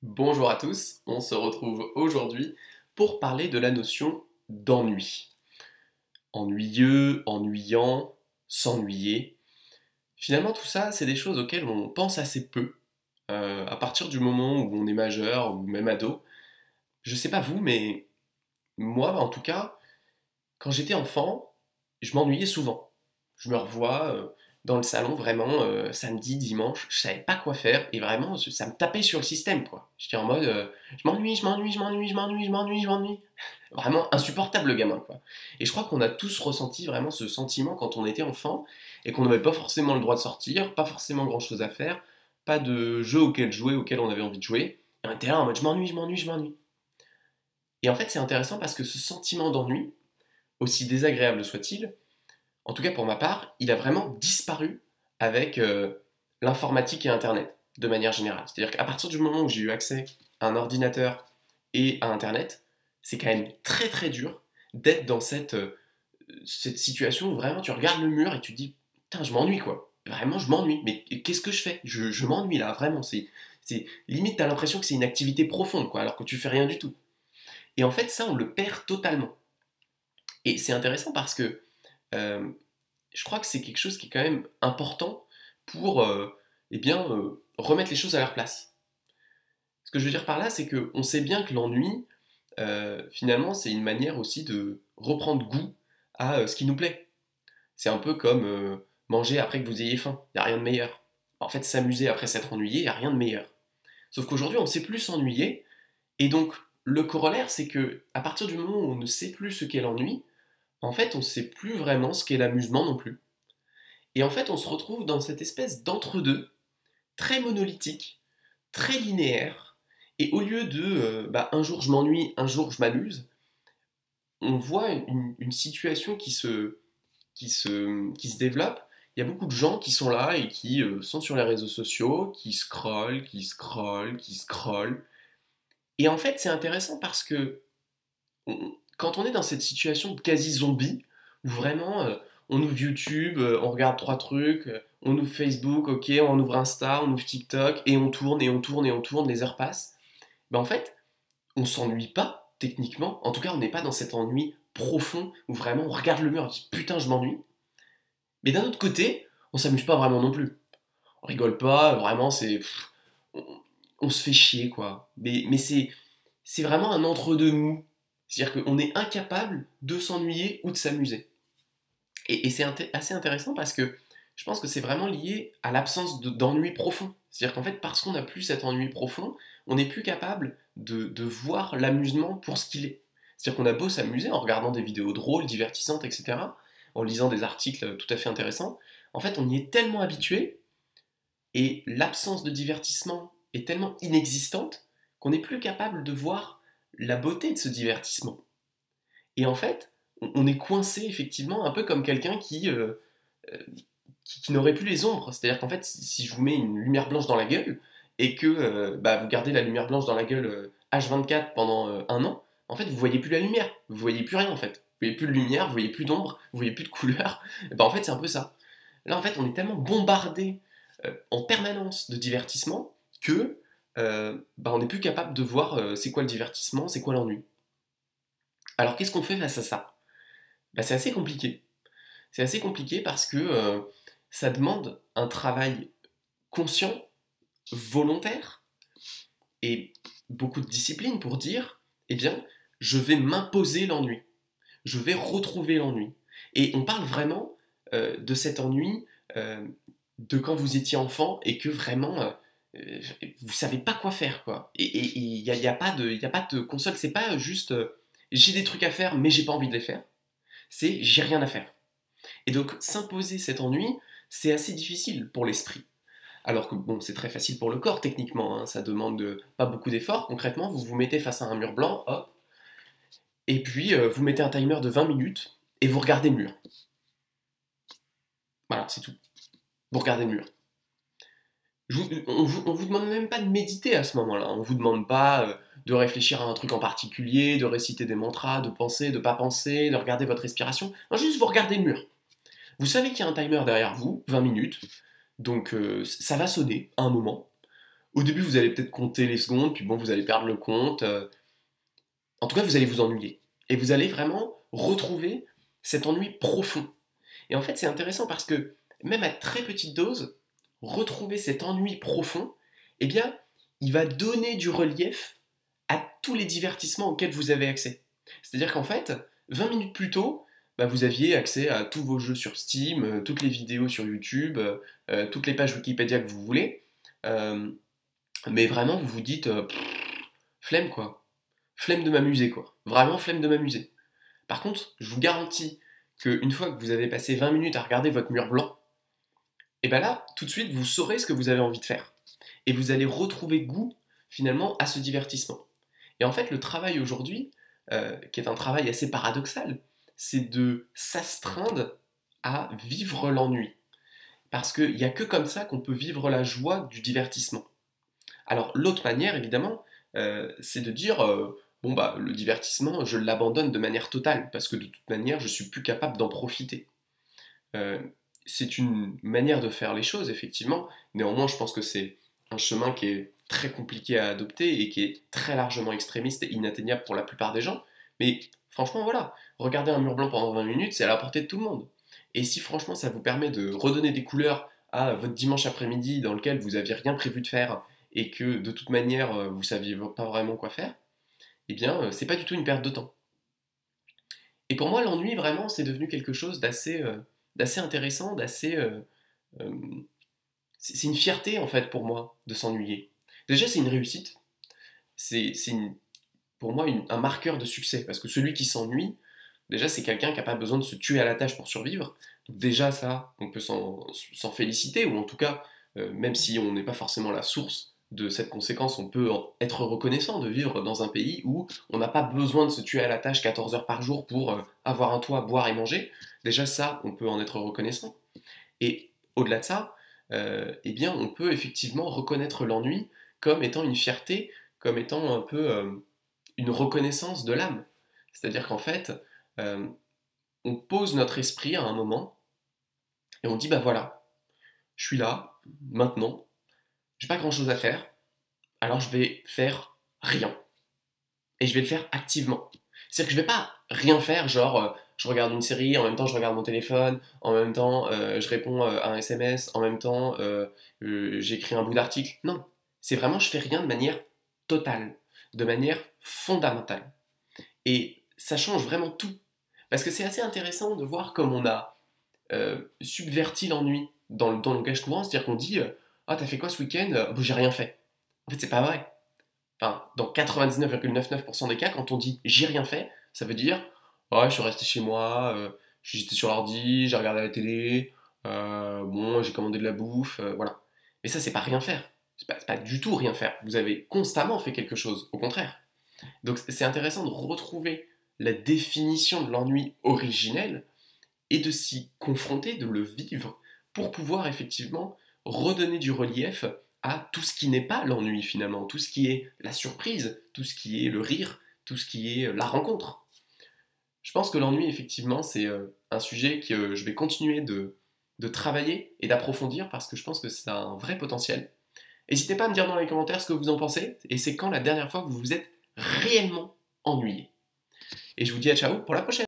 Bonjour à tous, on se retrouve aujourd'hui pour parler de la notion d'ennui. Ennuyeux, ennuyant, s'ennuyer. Finalement, tout ça, c'est des choses auxquelles on pense assez peu, à partir du moment où on est majeur ou même ado. Je sais pas vous, mais moi, en tout cas, quand j'étais enfant, je m'ennuyais souvent. Je me revois dans le salon vraiment samedi, dimanche, je savais pas quoi faire et vraiment ça me tapait sur le système quoi. J'étais en mode je m'ennuie, je m'ennuie, je m'ennuie, je m'ennuie, je m'ennuie, je m'ennuie. Vraiment insupportable le gamin quoi. Et je crois qu'on a tous ressenti vraiment ce sentiment quand on était enfant et qu'on n'avait pas forcément le droit de sortir, pas forcément grand chose à faire, pas de jeu auquel jouer, auquel on avait envie de jouer. Et on était là en mode je m'ennuie, je m'ennuie, je m'ennuie. Et en fait c'est intéressant parce que ce sentiment d'ennui, aussi désagréable soit-il, en tout cas pour ma part, il a vraiment disparu avec l'informatique et Internet, de manière générale. C'est-à-dire qu'à partir du moment où j'ai eu accès à un ordinateur et à Internet, c'est quand même très très dur d'être dans cette situation où vraiment tu regardes le mur et tu te dis putain, je m'ennuie quoi. Vraiment, je m'ennuie. Mais qu'est-ce que je fais je m'ennuie là, vraiment. Limite, t'as l'impression que c'est une activité profonde, quoi, alors que tu fais rien du tout. Et en fait, ça, on le perd totalement. Et c'est intéressant parce que euh, je crois que c'est quelque chose qui est quand même important pour remettre les choses à leur place. Ce que je veux dire par là, c'est qu'on sait bien que l'ennui, finalement, c'est une manière aussi de reprendre goût à ce qui nous plaît. C'est un peu comme manger après que vous ayez faim, il n'y a rien de meilleur. En fait, s'amuser après s'être ennuyé, il n'y a rien de meilleur. Sauf qu'aujourd'hui, on ne sait plus s'ennuyer, et donc le corollaire, c'est que à partir du moment où on ne sait plus ce qu'est l'ennui, en fait, on ne sait plus vraiment ce qu'est l'amusement non plus. Et en fait, on se retrouve dans cette espèce d'entre-deux, très monolithique, très linéaire, et au lieu de un jour je m'ennuie, un jour je m'amuse, on voit une situation qui se développe. Il y a beaucoup de gens qui sont là et qui sont sur les réseaux sociaux, qui scrollent, qui scrollent, qui scrollent. Et en fait, c'est intéressant parce que quand on est dans cette situation de quasi-zombie, où vraiment on ouvre YouTube, on regarde trois trucs, on ouvre Facebook, ok, on ouvre Insta, on ouvre TikTok, et on tourne, et on tourne, et on tourne, les heures passent, ben en fait, on s'ennuie pas, techniquement, en tout cas on n'est pas dans cet ennui profond, où vraiment on regarde le mur et on dit putain je m'ennuie, mais d'un autre côté, on s'amuse pas vraiment non plus. On rigole pas, vraiment on, on se fait chier quoi. Mais c'est vraiment un entre-deux mou. C'est-à-dire qu'on est incapable de s'ennuyer ou de s'amuser. Et c'est assez intéressant parce que je pense que c'est vraiment lié à l'absence d'ennui profond. C'est-à-dire qu'en fait, parce qu'on n'a plus cet ennui profond, on n'est plus capable de voir l'amusement pour ce qu'il est. C'est-à-dire qu'on a beau s'amuser en regardant des vidéos drôles, divertissantes, etc., en lisant des articles tout à fait intéressants, en fait, on y est tellement habitué et l'absence de divertissement est tellement inexistante qu'on n'est plus capable de voir la beauté de ce divertissement. Et en fait, on est coincé effectivement un peu comme quelqu'un euh, qui n'aurait plus les ombres. C'est-à-dire qu'en fait, si je vous mets une lumière blanche dans la gueule et que vous gardez la lumière blanche dans la gueule H24 pendant un an, en fait, vous voyez plus la lumière, vous voyez plus rien en fait. Vous voyez plus de lumière, vous voyez plus d'ombre, vous voyez plus de couleur. Et ben, en fait, c'est un peu ça. Là, en fait, on est tellement bombardé en permanence de divertissement que on n'est plus capable de voir c'est quoi le divertissement, c'est quoi l'ennui. Alors, qu'est-ce qu'on fait face à ça? C'est assez compliqué. C'est assez compliqué parce que ça demande un travail conscient, volontaire et beaucoup de discipline pour dire, eh bien, je vais m'imposer l'ennui. Je vais retrouver l'ennui. Et on parle vraiment de cet ennui de quand vous étiez enfant et que vraiment vous savez pas quoi faire quoi. Et y a pas de console, c'est pas juste j'ai des trucs à faire mais j'ai pas envie de les faire. C'est j'ai rien à faire. Et donc s'imposer cet ennui, c'est assez difficile pour l'esprit. Alors que bon, c'est très facile pour le corps techniquement, hein, ça demande pas beaucoup d'efforts. Concrètement, vous vous mettez face à un mur blanc, hop, et puis vous mettez un timer de 20 minutes et vous regardez le mur. Voilà, c'est tout. Vous regardez le mur. On vous demande même pas de méditer à ce moment-là. On vous demande pas de réfléchir à un truc en particulier, de réciter des mantras, de penser, de pas penser, de regarder votre respiration. Non, juste vous regardez le mur. Vous savez qu'il y a un timer derrière vous, 20 minutes, donc ça va sonner à un moment. Au début, vous allez peut-être compter les secondes, puis bon, vous allez perdre le compte. En tout cas, vous allez vous ennuyer. Et vous allez vraiment retrouver cet ennui profond. Et en fait, c'est intéressant parce que même à très petite dose, retrouver cet ennui profond, eh bien, il va donner du relief à tous les divertissements auxquels vous avez accès. C'est-à-dire qu'en fait, 20 minutes plus tôt, bah, vous aviez accès à tous vos jeux sur Steam, toutes les vidéos sur YouTube, toutes les pages Wikipédia que vous voulez. Euh, mais vraiment, vous vous dites, flemme quoi. Flemme de m'amuser quoi. Vraiment flemme de m'amuser. Par contre, je vous garantis qu'une fois que vous avez passé 20 minutes à regarder votre mur blanc, et bien là, tout de suite, vous saurez ce que vous avez envie de faire. Et vous allez retrouver goût, finalement, à ce divertissement. Et en fait, le travail aujourd'hui, qui est un travail assez paradoxal, c'est de s'astreindre à vivre l'ennui. Parce qu'il n'y a que comme ça qu'on peut vivre la joie du divertissement. Alors, l'autre manière, évidemment, c'est de dire, bon, bah, le divertissement, je l'abandonne de manière totale, parce que de toute manière, je suis plus capable d'en profiter. Euh, c'est une manière de faire les choses, effectivement. Néanmoins, je pense que c'est un chemin qui est très compliqué à adopter et qui est très largement extrémiste et inatteignable pour la plupart des gens. Mais franchement, voilà, regarder un mur blanc pendant 20 minutes, c'est à la portée de tout le monde. Et si franchement ça vous permet de redonner des couleurs à votre dimanche après-midi dans lequel vous n'aviez rien prévu de faire et que de toute manière vous saviez pas vraiment quoi faire, eh bien c'est pas du tout une perte de temps. Et pour moi, l'ennui, vraiment, c'est devenu quelque chose d'assez intéressant, euh, c'est une fierté, en fait, pour moi, de s'ennuyer. Déjà, c'est une réussite. C'est pour moi un marqueur de succès. Parce que celui qui s'ennuie, déjà, c'est quelqu'un qui n'a pas besoin de se tuer à la tâche pour survivre. Donc déjà, ça, on peut s'en féliciter, ou en tout cas, même si on n'est pas forcément la source de cette conséquence, on peut être reconnaissant de vivre dans un pays où on n'a pas besoin de se tuer à la tâche 14 heures par jour pour avoir un toit, boire et manger. Déjà ça, on peut en être reconnaissant. Et au-delà de ça, eh bien, on peut effectivement reconnaître l'ennui comme étant une fierté, comme étant un peu une reconnaissance de l'âme. C'est-à-dire qu'en fait, euh, on pose notre esprit à un moment et on dit, bah voilà, je suis là, maintenant, j'ai pas grand-chose à faire, alors je vais faire rien. Et je vais le faire activement. C'est-à-dire que je vais pas rien faire, genre je regarde une série, en même temps je regarde mon téléphone, en même temps je réponds à un SMS, en même temps j'écris un bout d'article. Non, c'est vraiment je fais rien de manière totale, de manière fondamentale. Et ça change vraiment tout. Parce que c'est assez intéressant de voir comme on a subverti l'ennui dans le langage courant, c'est-à-dire qu'on dit ah t'as fait quoi ce week-end? Bon, j'ai rien fait. En fait c'est pas vrai. Enfin, dans 99,99% des cas, quand on dit j'ai rien fait, ça veut dire ouais, je suis resté chez moi, j'étais sur l'ordi, j'ai regardé la télé, bon, j'ai commandé de la bouffe, voilà. Mais ça, c'est pas rien faire. C'est pas du tout rien faire. Vous avez constamment fait quelque chose, au contraire. Donc c'est intéressant de retrouver la définition de l'ennui originel et de s'y confronter, de le vivre, pour pouvoir effectivement redonner du relief à tout ce qui n'est pas l'ennui finalement, tout ce qui est la surprise, tout ce qui est le rire, tout ce qui est la rencontre. Je pense que l'ennui effectivement c'est un sujet que je vais continuer de travailler et d'approfondir parce que je pense que c'est un vrai potentiel. N'hésitez pas à me dire dans les commentaires ce que vous en pensez et c'est quand la dernière fois que vous vous êtes réellement ennuyé. Et je vous dis à ciao pour la prochaine.